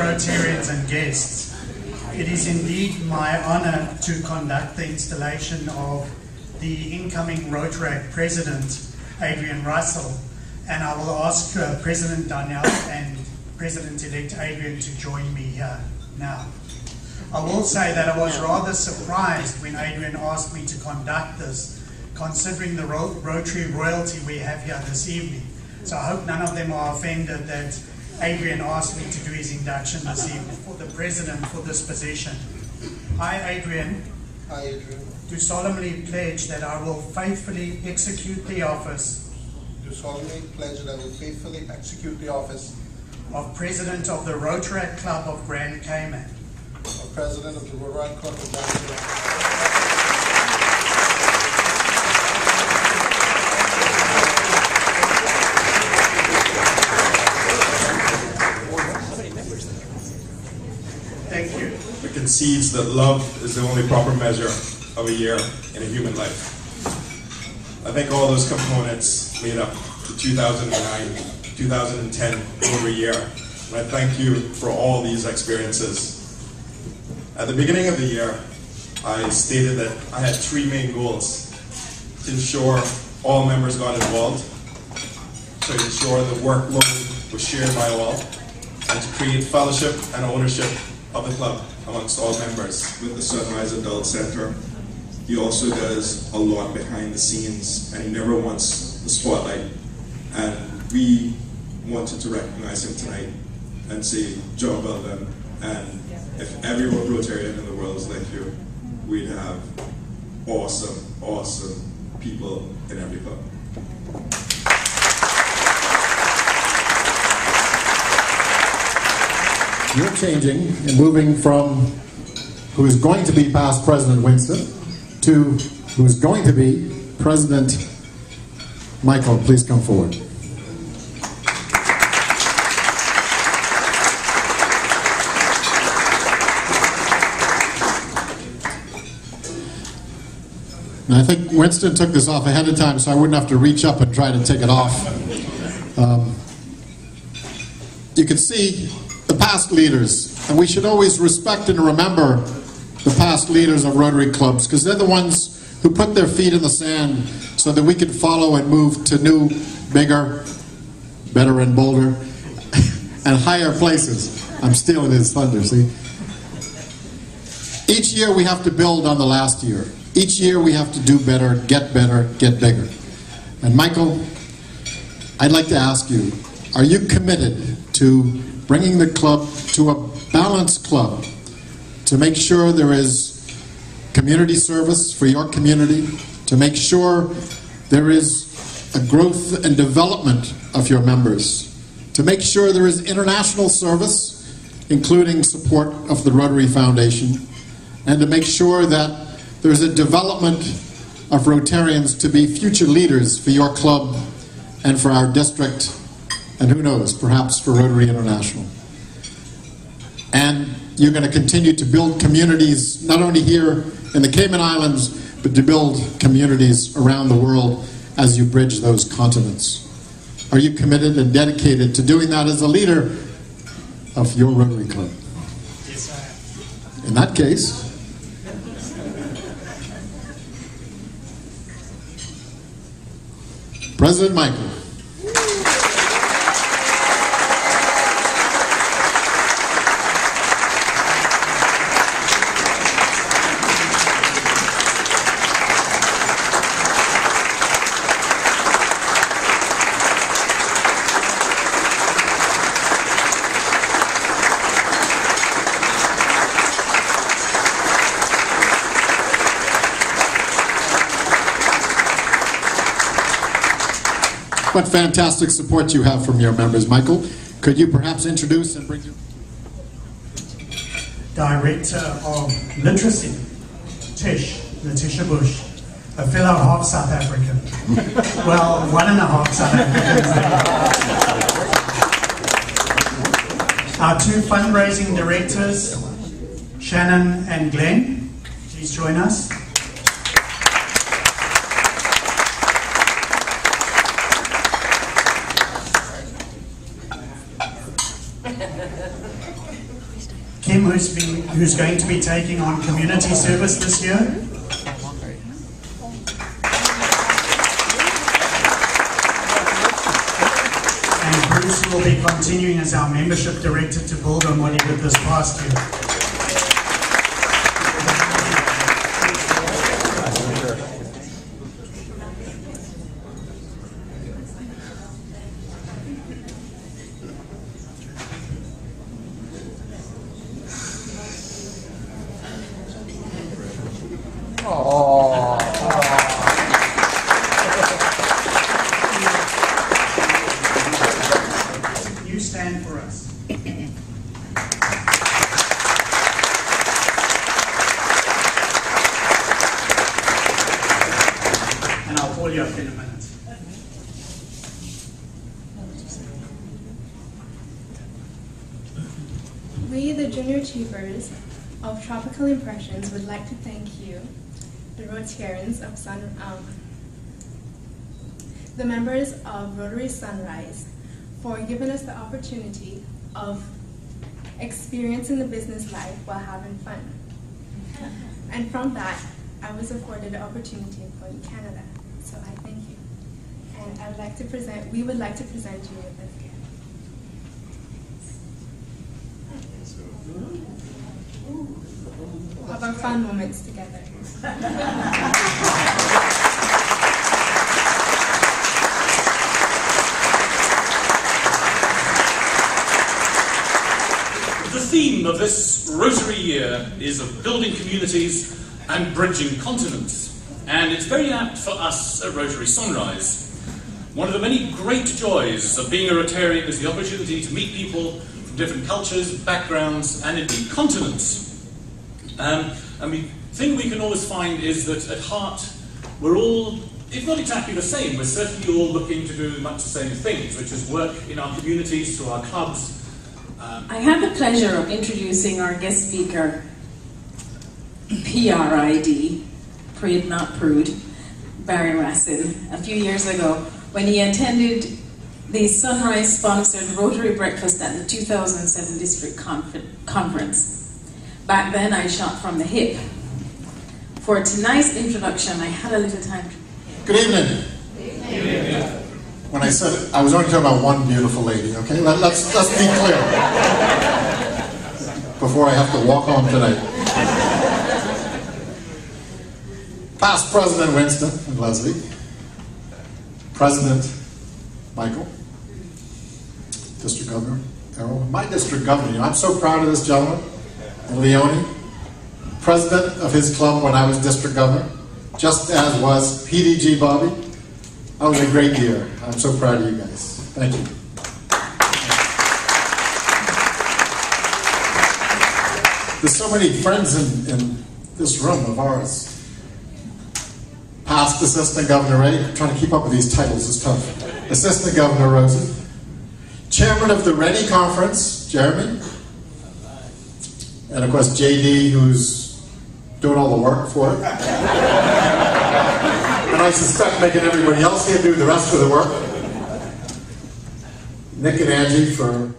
Rotarians and guests, it is indeed my honour to conduct the installation of the incoming Rotary President, Adrian Russell, and I will ask President Donnell and President-elect Adrian to join me here now. I will say that I was rather surprised when Adrian asked me to conduct this, considering the Rotary royalty we have here this evening. So I hope none of them are offended that Adrian asked me to do his induction this evening for the President for this position. I, Adrian, do solemnly pledge that I will faithfully execute the office Do solemnly pledge that I will faithfully execute the office of President of the Rotary Club of Grand Cayman, of President of the Rotary Club of Grand Cayman, Thank you. It concedes that love is the only proper measure of a year in a human life. I think all those components made up the 2009-2010 Rotary year, and I thank you for all these experiences. At the beginning of the year, I stated that I had three main goals: to ensure all members got involved, to ensure the workload was shared by all, and to create fellowship and ownership of the club amongst all members. With the Sunrise Adult Center, he also does a lot behind the scenes, and he never wants the spotlight. And we wanted to recognize him tonight and say, job well done. And if every Rotarian in the world is like you, we'd have awesome, awesome people in every club. You're changing and moving from who is going to be past President Winston to who is going to be President Michael. Please come forward. And I think Winston took this off ahead of time so I wouldn't have to reach up and try to take it off. You can see the past leaders, and we should always respect and remember the past leaders of Rotary clubs, because they're the ones who put their feet in the sand so that we can follow and move to new, bigger, better and bolder, and higher places. I'm stealing his thunder, see? Each year we have to build on the last year. Each year we have to do better, get bigger. And Michael, I'd like to ask you, are you committed to bringing the club to a balanced club to make sure there is community service for your community, to make sure there is a growth and development of your members, to make sure there is international service, including support of the Rotary Foundation, and to make sure that there's a development of Rotarians to be future leaders for your club and for our district, and who knows, perhaps for Rotary International. And you're going to continue to build communities, not only here in the Cayman Islands, but to build communities around the world as you bridge those continents. Are you committed and dedicated to doing that as a leader of your Rotary Club? Yes, I am. In that case, President Michael. What fantastic support you have from your members, Michael. Could you perhaps introduce and bring you... Director of Literacy, Letitia Bush, a fellow half South African. Well, 1.5 South Africans. Our two fundraising directors, Shannon and Glenn, please join us. him who's going to be taking on community service this year. And Bruce will be continuing as our membership director to build on what he did this past year. You stand for us. And I'll call you up in a minute. We, the Junior Achievers of Tropical Impressions, would like to thank you, the Rotarians of the members of Rotary Sunrise, for giving us the opportunity of experiencing the business life while having fun. And from that, I was afforded the opportunity of going to Canada. So I thank you. And we would like to present you with this gift. Of our fun moments together. The theme of this Rotary year is of building communities and bridging continents. And it's very apt for us at Rotary Sunrise. One of the many great joys of being a Rotarian is the opportunity to meet people from different cultures, backgrounds, and indeed continents. And the thing we can always find is that at heart, we're all, if not exactly the same, we're certainly all looking to do much the same things, which is work in our communities, through our clubs. I have the pleasure of introducing our guest speaker, PRID, Prude Not Prude, Barry Rassin, a few years ago when he attended the Sunrise-sponsored Rotary Breakfast at the 2007 District Conference. Back then, I shot from the hip. For tonight's introduction, I had a little time to... Good evening. When I said I was only talking about one beautiful lady, okay? Let's be clear before I have to walk home tonight. Past President Winston and Leslie, President Michael, District Governor Errol, my District Governor. You know, I'm so proud of this gentleman, Leone, President of his club when I was District Governor, just as was PDG Bobby. That was a great year. I'm so proud of you guys. Thank you. There's so many friends in this room of ours. Past Assistant Governor Ray, trying to keep up with these titles is tough. Assistant Governor Rosie. Chairman of the Ready Conference, Jeremy. And of course JD, who's doing all the work for it. And I suspect making everybody else here do the rest of the work. Nick and Angie for